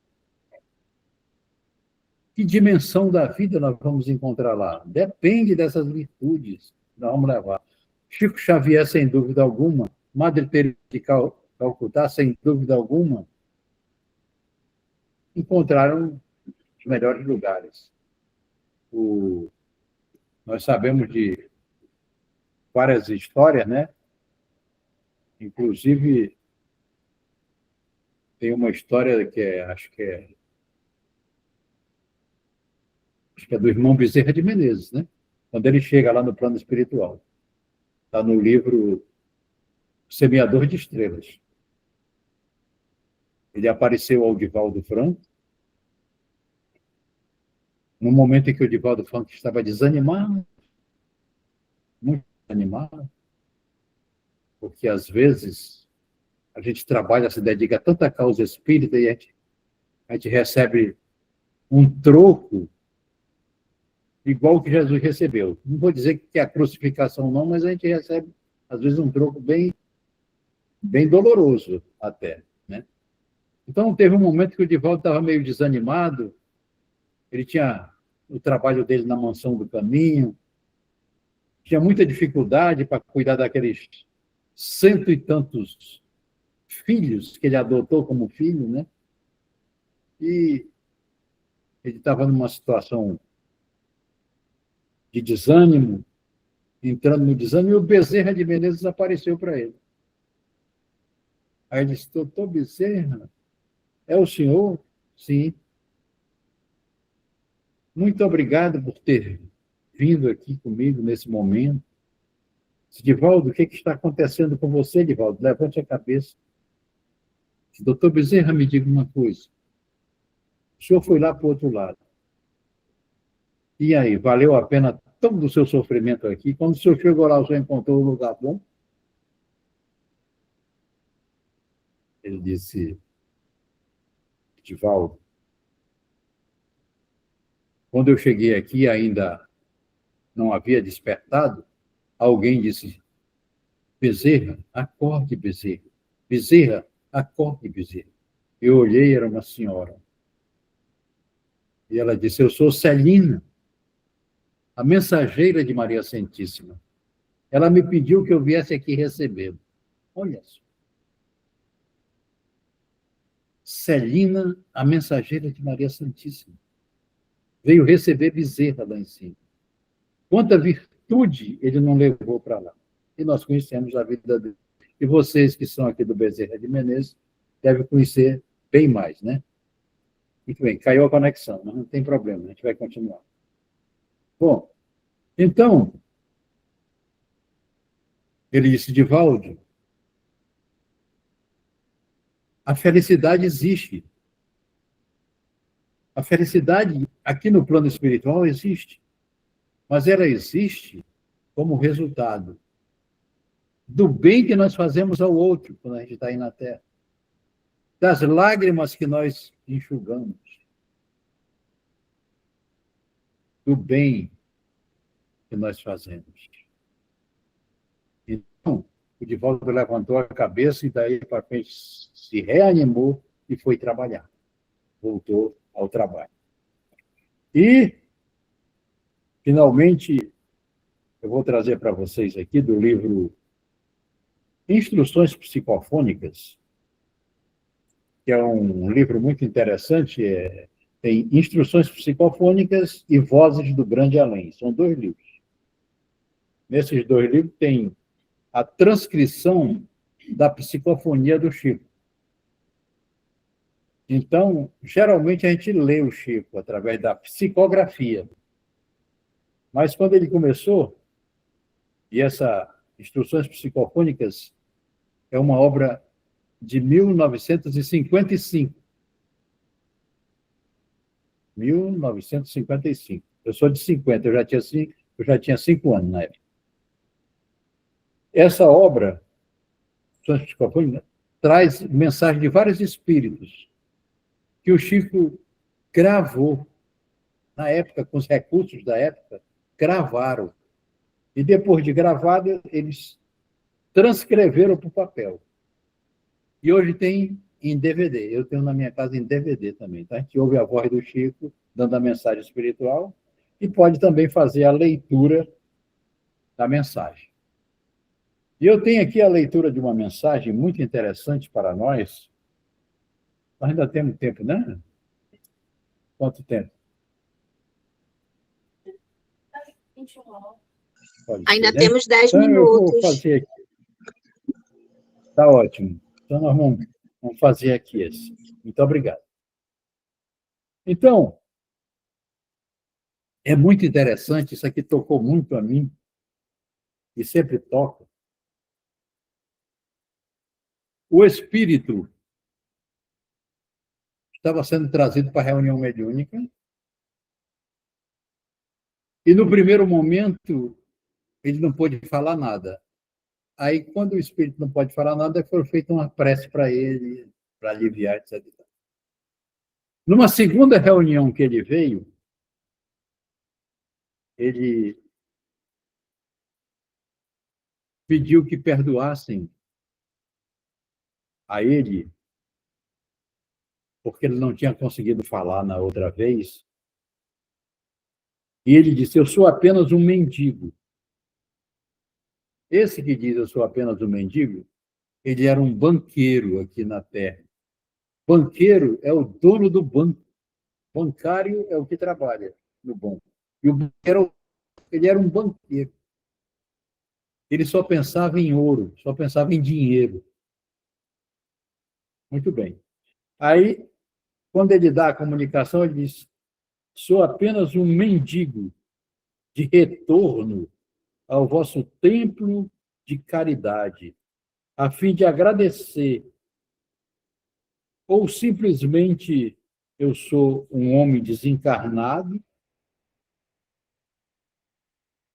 Que dimensão da vida nós vamos encontrar lá? Depende dessas virtudes que nós vamos levar. Chico Xavier, sem dúvida alguma, Madre Teresa de Calcutá, sem dúvida alguma, encontraram os melhores lugares. Nós sabemos de várias histórias, né? Inclusive, tem uma história que acho que é do irmão Bezerra de Menezes, né? Quando ele chega lá no plano espiritual. Está no livro Semeador de Estrelas. Ele apareceu ao Divaldo Franco, no momento em que o Divaldo Franco estava desanimado, muito desanimado, porque às vezes a gente trabalha, se dedica a tanta causa espírita e a gente recebe um troco igual que Jesus recebeu. Não vou dizer que é a crucificação não, mas a gente recebe, às vezes, um troco bem doloroso até, né? Então, teve um momento que o Divaldo estava meio desanimado, ele tinha o trabalho dele na Mansão do Caminho, tinha muita dificuldade para cuidar daqueles 100 e tantos filhos que ele adotou como filho, né? E ele estava numa situação de desânimo, entrando no desânimo, e o Bezerra de Menezes apareceu para ele. Aí ele disse, doutor Bezerra, é o senhor? Sim. Muito obrigado por ter vindo aqui comigo nesse momento. Divaldo, o que está acontecendo com você, Divaldo? Levante a cabeça. Doutor Bezerra, me diga uma coisa. O senhor foi lá para o outro lado. E aí, valeu a pena todo o seu sofrimento aqui. Quando o senhor chegou lá, o senhor encontrou um lugar bom? Ele disse, Divaldo, quando eu cheguei aqui, ainda não havia despertado, alguém disse, Bezerra, acorde, Bezerra. Bezerra, acorde, Bezerra. Eu olhei, era uma senhora. E ela disse, eu sou Celina, a mensageira de Maria Santíssima. Ela me pediu que eu viesse aqui recebê-lo. Olha só. Celina, a mensageira de Maria Santíssima. Veio receber Bezerra lá em cima. Quanta virtude ele não levou para lá. E nós conhecemos a vida dele. E vocês que são aqui do Bezerra de Menezes devem conhecer bem mais, né? Muito bem, caiu a conexão, mas não tem problema, a gente vai continuar. Bom, então, ele disse, Divaldo, a felicidade existe. A felicidade aqui no plano espiritual existe, mas ela existe como resultado do bem que nós fazemos ao outro quando a gente está aí na Terra, das lágrimas que nós enxugamos, do bem que nós fazemos. Então, o Divaldo levantou a cabeça e daí para frente se reanimou e foi trabalhar. Voltou ao trabalho. E, finalmente, eu vou trazer para vocês aqui do livro Instruções Psicofônicas, que é um livro muito interessante, tem Instruções Psicofônicas e Vozes do Grande Além. São 2 livros. Nesses 2 livros tem a transcrição da psicofonia do Chico. Então, geralmente a gente lê o Chico através da psicografia. Mas quando ele começou, e essa Instruções Psicofônicas é uma obra de 1955. 1955. Eu sou de 50, eu já tinha 5 anos na época. Essa obra, Instruções Psicofônicas, traz mensagem de vários espíritos que o Chico gravou na época, com os recursos da época, gravaram. E depois de gravado, eles transcreveram para o papel. E hoje tem em DVD. Eu tenho na minha casa em DVD também. Tá? A gente ouve a voz do Chico dando a mensagem espiritual e pode também fazer a leitura da mensagem. E eu tenho aqui a leitura de uma mensagem muito interessante para nós. Nós ainda temos tempo, né? Quanto tempo? 21 horas. Ainda Ser, né? temos 10 então, minutos. Eu vou fazer aqui. Está ótimo. Então, nós vamos fazer aqui esse. Muito obrigado. Então, é muito interessante, isso aqui tocou muito a mim, e sempre toca. O espírito estava sendo trazido para a reunião mediúnica, e no primeiro momento ele não pôde falar nada. Aí, quando o espírito não pode falar nada, foi feita uma prece para ele, para aliviar, etc. Numa segunda reunião que ele veio, ele pediu que perdoassem a ele, porque ele não tinha conseguido falar na outra vez. E ele disse, eu sou apenas um mendigo. Esse que diz, eu sou apenas um mendigo, ele era um banqueiro aqui na Terra. Banqueiro é o dono do banco. Bancário é o que trabalha no banco. E o banqueiro, ele era um banqueiro. Ele só pensava em ouro, só pensava em dinheiro. Muito bem. Aí, quando ele dá a comunicação, ele diz, sou apenas um mendigo de retorno ao vosso templo de caridade, a fim de agradecer, ou simplesmente eu sou um homem desencarnado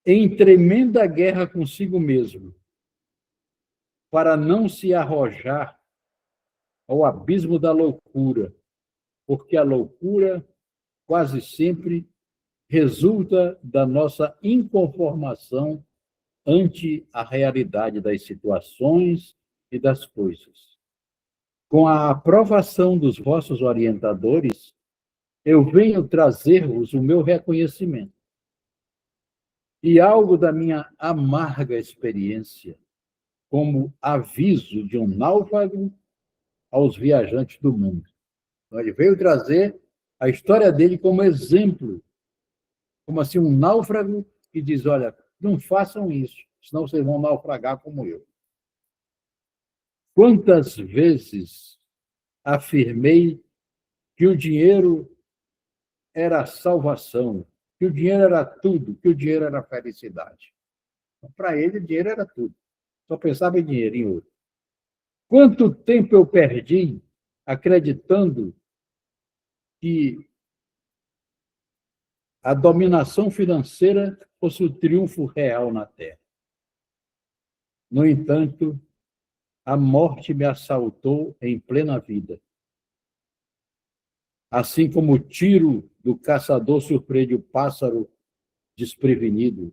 em tremenda guerra consigo mesmo, para não se arrojar ao abismo da loucura, porque a loucura quase sempre resulta da nossa inconformação ante a realidade das situações e das coisas. Com a aprovação dos vossos orientadores, eu venho trazer-vos o meu reconhecimento e algo da minha amarga experiência, como aviso de um náufrago aos viajantes do mundo. Então, ele veio trazer a história dele como exemplo, como assim um náufrago que diz, olha, não façam isso, senão vocês vão naufragar como eu. Quantas vezes afirmei que o dinheiro era a salvação, que o dinheiro era tudo, que o dinheiro era a felicidade. Para ele, o dinheiro era tudo. Só pensava em dinheiro, em ouro. Quanto tempo eu perdi acreditando que a dominação financeira fosse o triunfo real na Terra. No entanto, a morte me assaltou em plena vida. Assim como o tiro do caçador surpreende o pássaro desprevenido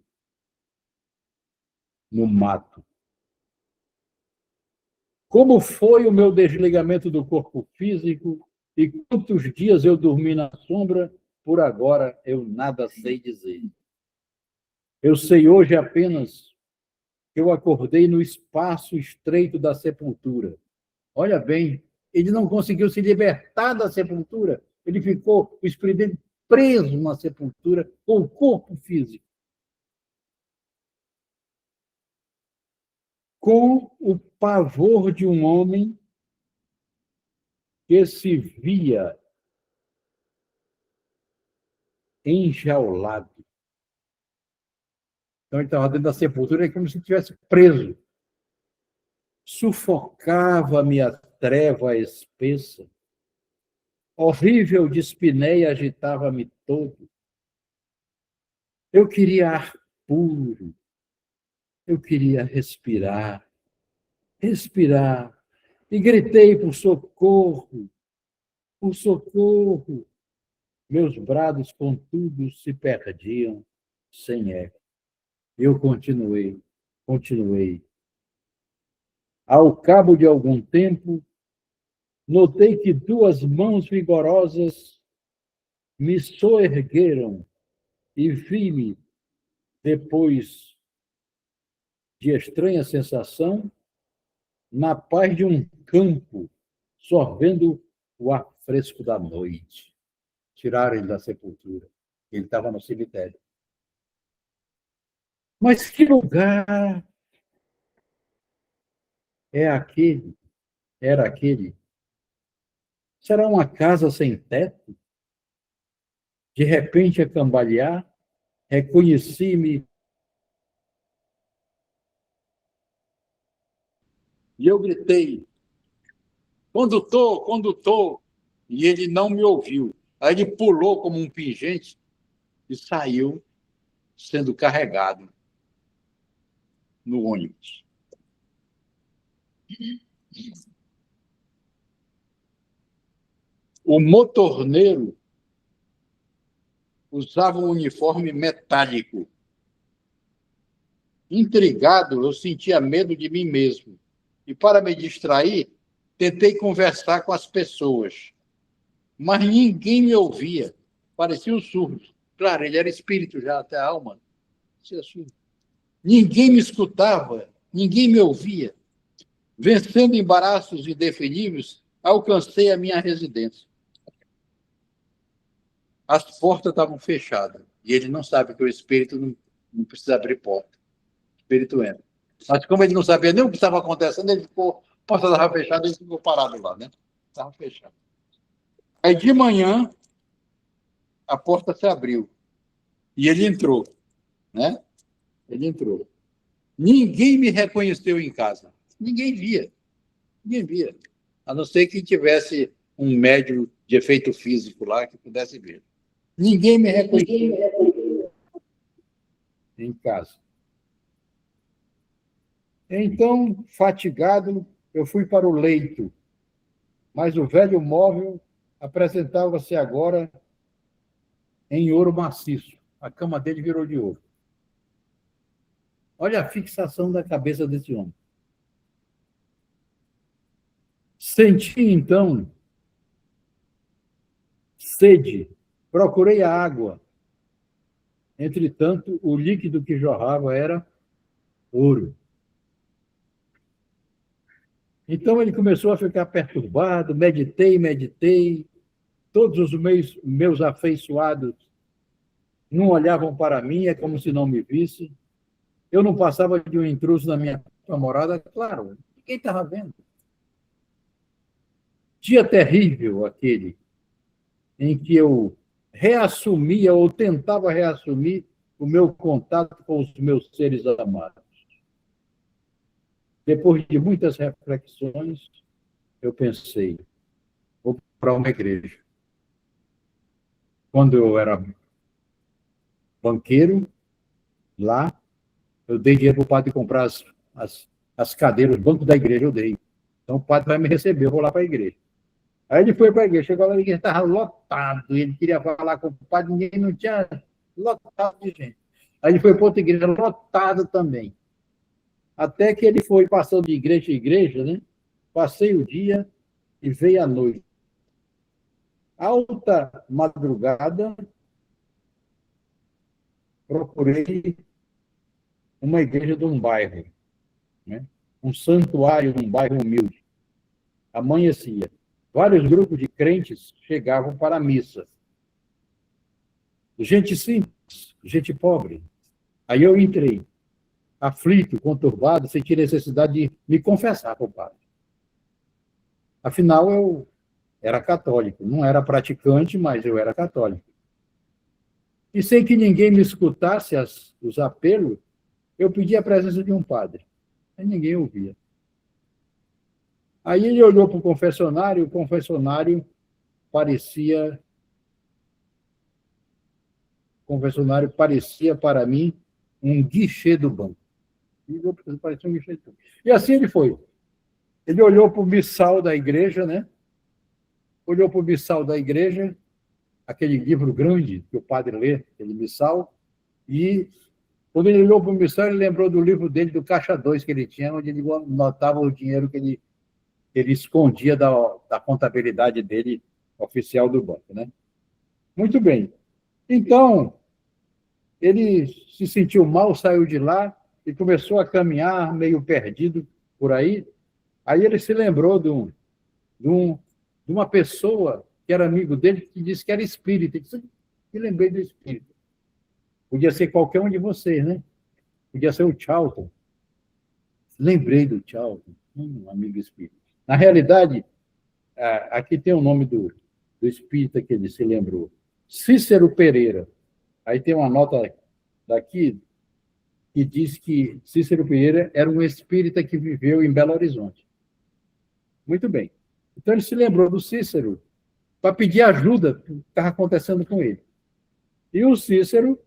no mato. Como foi o meu desligamento do corpo físico e quantos dias eu dormi na sombra, por agora eu nada sei dizer. Eu sei hoje apenas que eu acordei no espaço estreito da sepultura. Olha bem, ele não conseguiu se libertar da sepultura, ele ficou, o espírito dele, preso na sepultura com o corpo físico. Com o pavor de um homem que se via enjaulado. Então, ele estava dentro da sepultura, é como se estivesse preso. Sufocava-me a treva espessa. Horrível dispneia agitava-me todo. Eu queria ar puro. Eu queria respirar. Respirar. E gritei por socorro. Por socorro. Meus brados, contudo, se perdiam sem eco. Eu continuei. Ao cabo de algum tempo, notei que duas mãos vigorosas me soergueram e vi-me, depois de estranha sensação, na paz de um campo, sorvendo o ar fresco da noite. Tiraram ele da sepultura. Ele estava no cemitério. Mas que lugar era aquele? Será uma casa sem teto? De repente, a cambalear, reconheci-me. E eu gritei, condutor, condutor! E ele não me ouviu. Aí ele pulou como um pingente e saiu sendo carregado no ônibus. O motorneiro usava um uniforme metálico. Intrigado, eu sentia medo de mim mesmo. E, para me distrair, tentei conversar com as pessoas. Mas ninguém me ouvia. Parecia um surdo. Claro, ele era espírito já, até a alma. Ninguém me escutava, ninguém me ouvia. Vencendo embaraços indefiníveis, alcancei a minha residência. As portas estavam fechadas. E ele não sabe que o espírito não precisa abrir porta. O espírito entra. Mas como ele não sabia nem o que estava acontecendo, ele ficou, a porta estava fechada, ele ficou parado lá, né? Estava fechado. Aí, de manhã, a porta se abriu. E ele entrou, né? Ele entrou. Ninguém me reconheceu em casa. Ninguém via. A não ser que tivesse um médium de efeito físico lá que pudesse ver. Ninguém me reconheceu. em casa. Então, fatigado, eu fui para o leito, mas o velho móvel apresentava-se agora em ouro maciço. A cama dele virou de ouro. Olha a fixação da cabeça desse homem. Senti, então, sede. Procurei a água. Entretanto, o líquido que jorrava era ouro. Então ele começou a ficar perturbado, meditei. Todos os meus afeiçoados não olhavam para mim, é como se não me vissem. Eu não passava de um intruso na minha morada, claro, ninguém estava vendo. Dia terrível aquele, em que eu reassumia ou tentava reassumir o meu contato com os meus seres amados. Depois de muitas reflexões, eu pensei, vou para uma igreja. Quando eu era banqueiro, lá, eu dei dinheiro para o padre comprar as cadeiras, o banco da igreja eu dei. Então o padre vai me receber, eu vou lá para a igreja. Aí ele foi para a igreja, chegou lá, a igreja estava lotado, ele queria falar com o padre, ninguém não tinha, lotado de gente. Aí ele foi para outra igreja, lotado também. Até que ele foi passando de igreja em igreja, né? Passei o dia e veio a noite. Alta madrugada, procurei uma igreja de um bairro, né? Um santuário num bairro humilde. Amanhecia. Vários grupos de crentes chegavam para a missa. Gente simples, gente pobre. Aí eu entrei, aflito, conturbado, senti necessidade de me confessar com o padre. Afinal, eu era católico. Não era praticante, mas eu era católico. E sem que ninguém me escutasse os apelos, eu pedi a presença de um padre. Aí ninguém ouvia. Aí ele olhou para o confessionário parecia para mim um guichê do banco. Parecia um guichê do banco. E assim ele foi. Ele olhou para o missal da igreja, né? Olhou para o missal da igreja, aquele livro grande que o padre lê, aquele missal, e quando ele olhou para o missal, ele lembrou do livro dele, do Caixa 2 que ele tinha, onde ele anotava o dinheiro que ele escondia da contabilidade dele, oficial do banco, né? Muito bem. Então, ele se sentiu mal, saiu de lá e começou a caminhar meio perdido por aí. Aí ele se lembrou de uma pessoa que era amigo dele, que disse que era espírita. Ele disse, me lembrei do espírito. Podia ser qualquer um de vocês, né? Podia ser o Charlton. Lembrei do Charlton, um amigo espírita. Na realidade, aqui tem o nome do espírita que ele se lembrou. Cícero Pereira. Aí tem uma nota daqui que diz que Cícero Pereira era um espírita que viveu em Belo Horizonte. Muito bem. Então ele se lembrou do Cícero para pedir ajuda do que estava acontecendo com ele. E o Cícero,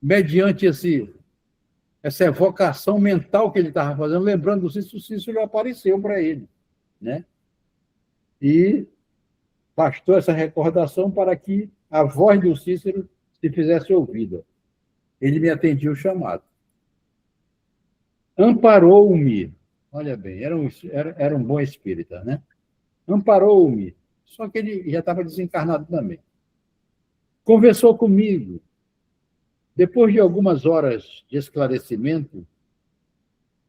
mediante essa evocação mental que ele estava fazendo, lembrando do Cícero, o Cícero apareceu para ele, né? E bastou essa recordação para que a voz do Cícero se fizesse ouvida. Ele me atendia o chamado. Amparou-me. Olha bem, era um bom espírita, né? Amparou-me. Só que ele já estava desencarnado também. Conversou comigo. Depois de algumas horas de esclarecimento,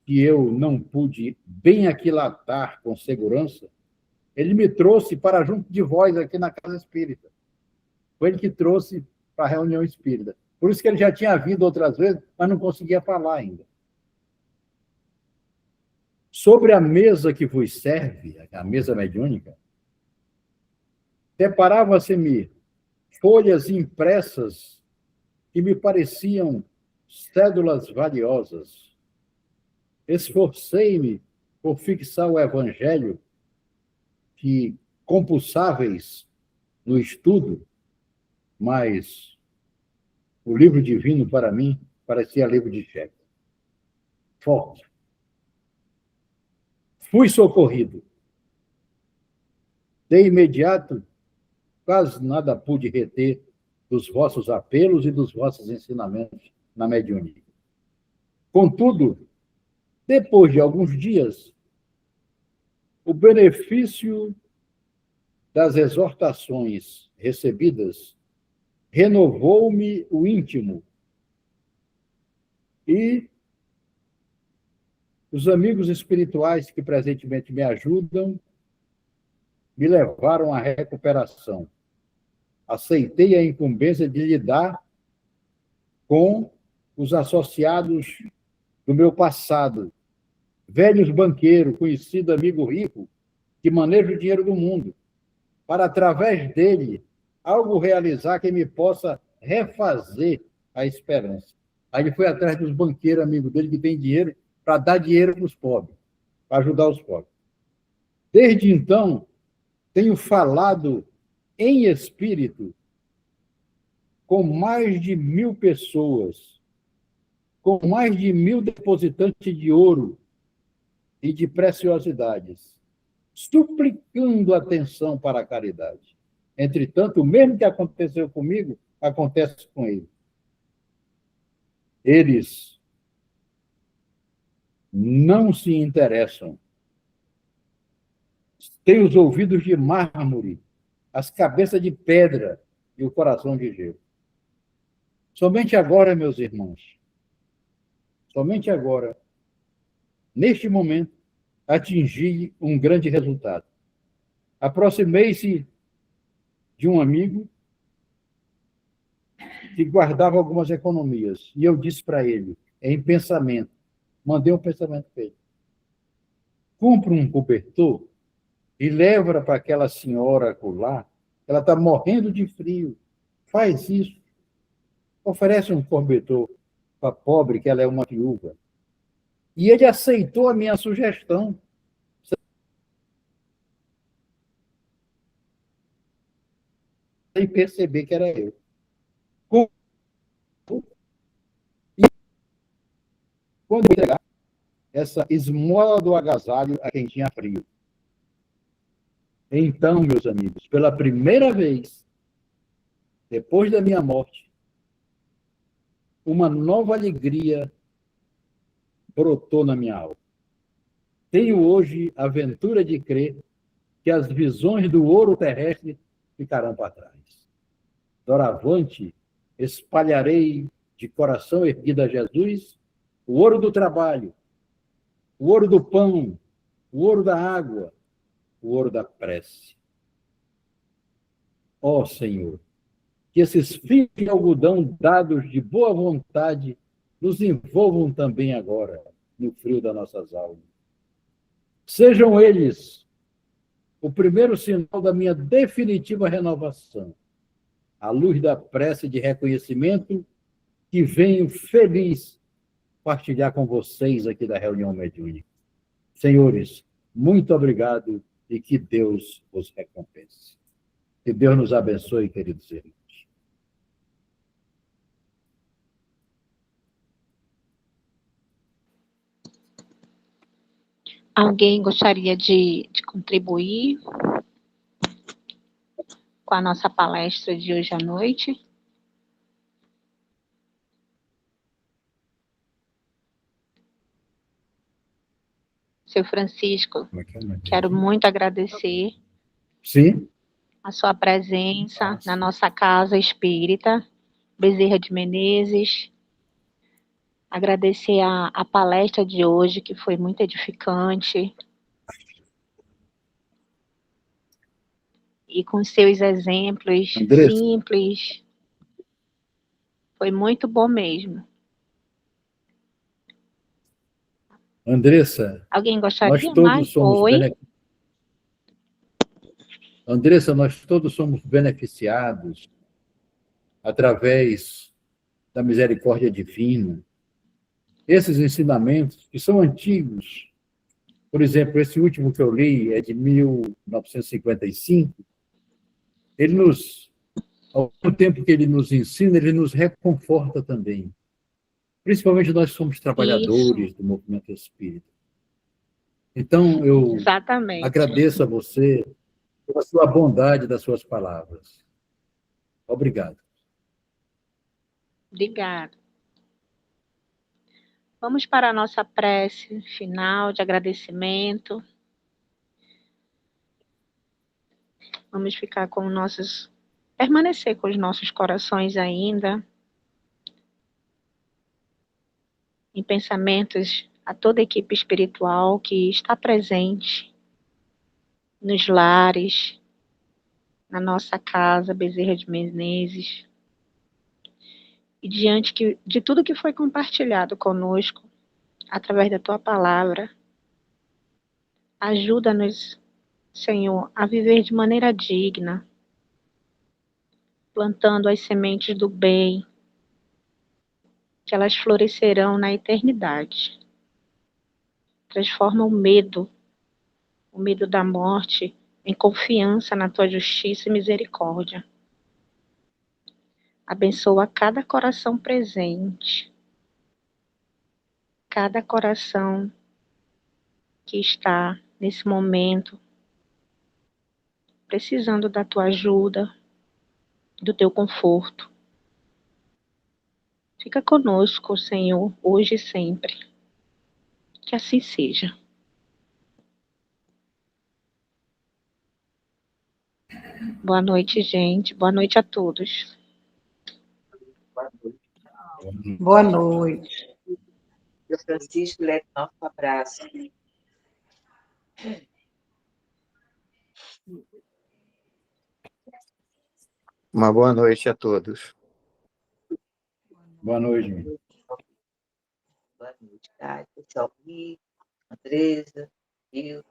que eu não pude bem aquilatar com segurança, ele me trouxe para junto de vós aqui na Casa Espírita. Foi ele que trouxe para a reunião espírita. Por isso que ele já tinha vindo outras vezes, mas não conseguia falar ainda. Sobre a mesa que vos serve, a mesa mediúnica, deparava-se-me folhas impressas que me pareciam cédulas valiosas. Esforcei-me por fixar o evangelho que, compulsáveis no estudo, mas o livro divino, para mim, parecia livro de cheque. Forte. Fui socorrido. De imediato, quase nada pude reter dos vossos apelos e dos vossos ensinamentos na mediúnica. Contudo, depois de alguns dias, o benefício das exortações recebidas renovou-me o íntimo e os amigos espirituais que presentemente me ajudam me levaram à recuperação. Aceitei a incumbência de lidar com os associados do meu passado, velhos banqueiros, conhecido amigo rico, que maneja o dinheiro do mundo, para, através dele, algo realizar que me possa refazer a esperança. Aí ele foi atrás dos banqueiros, amigos dele, que tem dinheiro, para dar dinheiro para os pobres, para ajudar os pobres. Desde então, tenho falado em espírito com mais de 1.000 pessoas, com mais de 1.000 depositantes de ouro e de preciosidades, suplicando atenção para a caridade. Entretanto, o mesmo que aconteceu comigo, acontece com ele. Eles não se interessam. Têm os ouvidos de mármore, as cabeças de pedra e o coração de gelo. Somente agora, meus irmãos, somente agora, neste momento, atingi um grande resultado. Aproximei-se de um amigo que guardava algumas economias, e eu disse para ele, em pensamento, mandei um pensamento para ele: compra um cobertor e leva para aquela senhora lá, ela está morrendo de frio, faz isso. Oferece um cobertor para a pobre, que ela é uma viúva. E ele aceitou a minha sugestão. Sem perceber que era eu. E quando eu entregar essa esmola do agasalho a quem tinha frio. Então, meus amigos, pela primeira vez, depois da minha morte, uma nova alegria brotou na minha alma. Tenho hoje a aventura de crer que as visões do ouro terrestre ficarão para trás. Doravante, espalharei de coração erguido a Jesus o ouro do trabalho, o ouro do pão, o ouro da água, o ouro da prece. Ó Senhor, que esses fios de algodão dados de boa vontade nos envolvam também agora no frio das nossas almas. Sejam eles o primeiro sinal da minha definitiva renovação, à luz da prece de reconhecimento que venho feliz partilhar com vocês aqui da reunião mediúnica. Senhores, muito obrigado e que Deus os recompense. Que Deus nos abençoe, queridos irmãos. Alguém gostaria de contribuir com a nossa palestra de hoje à noite? Seu Francisco, quero muito agradecer Sim. a sua presença na nossa casa espírita, Bezerra de Menezes. Agradecer a palestra de hoje, que foi muito edificante. E com seus exemplos Andressa. simples. Foi muito bom mesmo. Andressa, alguém gostaria nós todos mais? somos Oi? Andressa, nós todos somos beneficiados através da misericórdia divina. Esses ensinamentos, que são antigos, por exemplo, esse último que eu li é de 1955, ele nos Ao mesmo tempo que ele nos ensina, ele nos reconforta também. Principalmente nós somos trabalhadores do movimento espírita. Então, eu Exatamente. agradeço a você pela sua bondade das suas palavras. Obrigado. Obrigada. Vamos para a nossa prece final de agradecimento. Vamos ficar com permanecer com os nossos corações ainda em pensamentos a toda a equipe espiritual que está presente nos lares, na nossa casa, Bezerra de Menezes, e diante de tudo que foi compartilhado conosco, através da Tua palavra, ajuda-nos, Senhor, a viver de maneira digna, plantando as sementes do bem, que elas florescerão na eternidade. Transforma o medo da morte, em confiança na Tua justiça e misericórdia. Abençoa cada coração presente, cada coração que está nesse momento precisando da Tua ajuda, do Teu conforto. Fica conosco, Senhor, hoje e sempre. Que assim seja. Boa noite, gente. Boa noite a todos. Boa noite. Seu Francisco, leve nosso abraço. Uma boa noite a todos. Boa noite. Boa noite, Cátia, Salvi, Andresa, eu.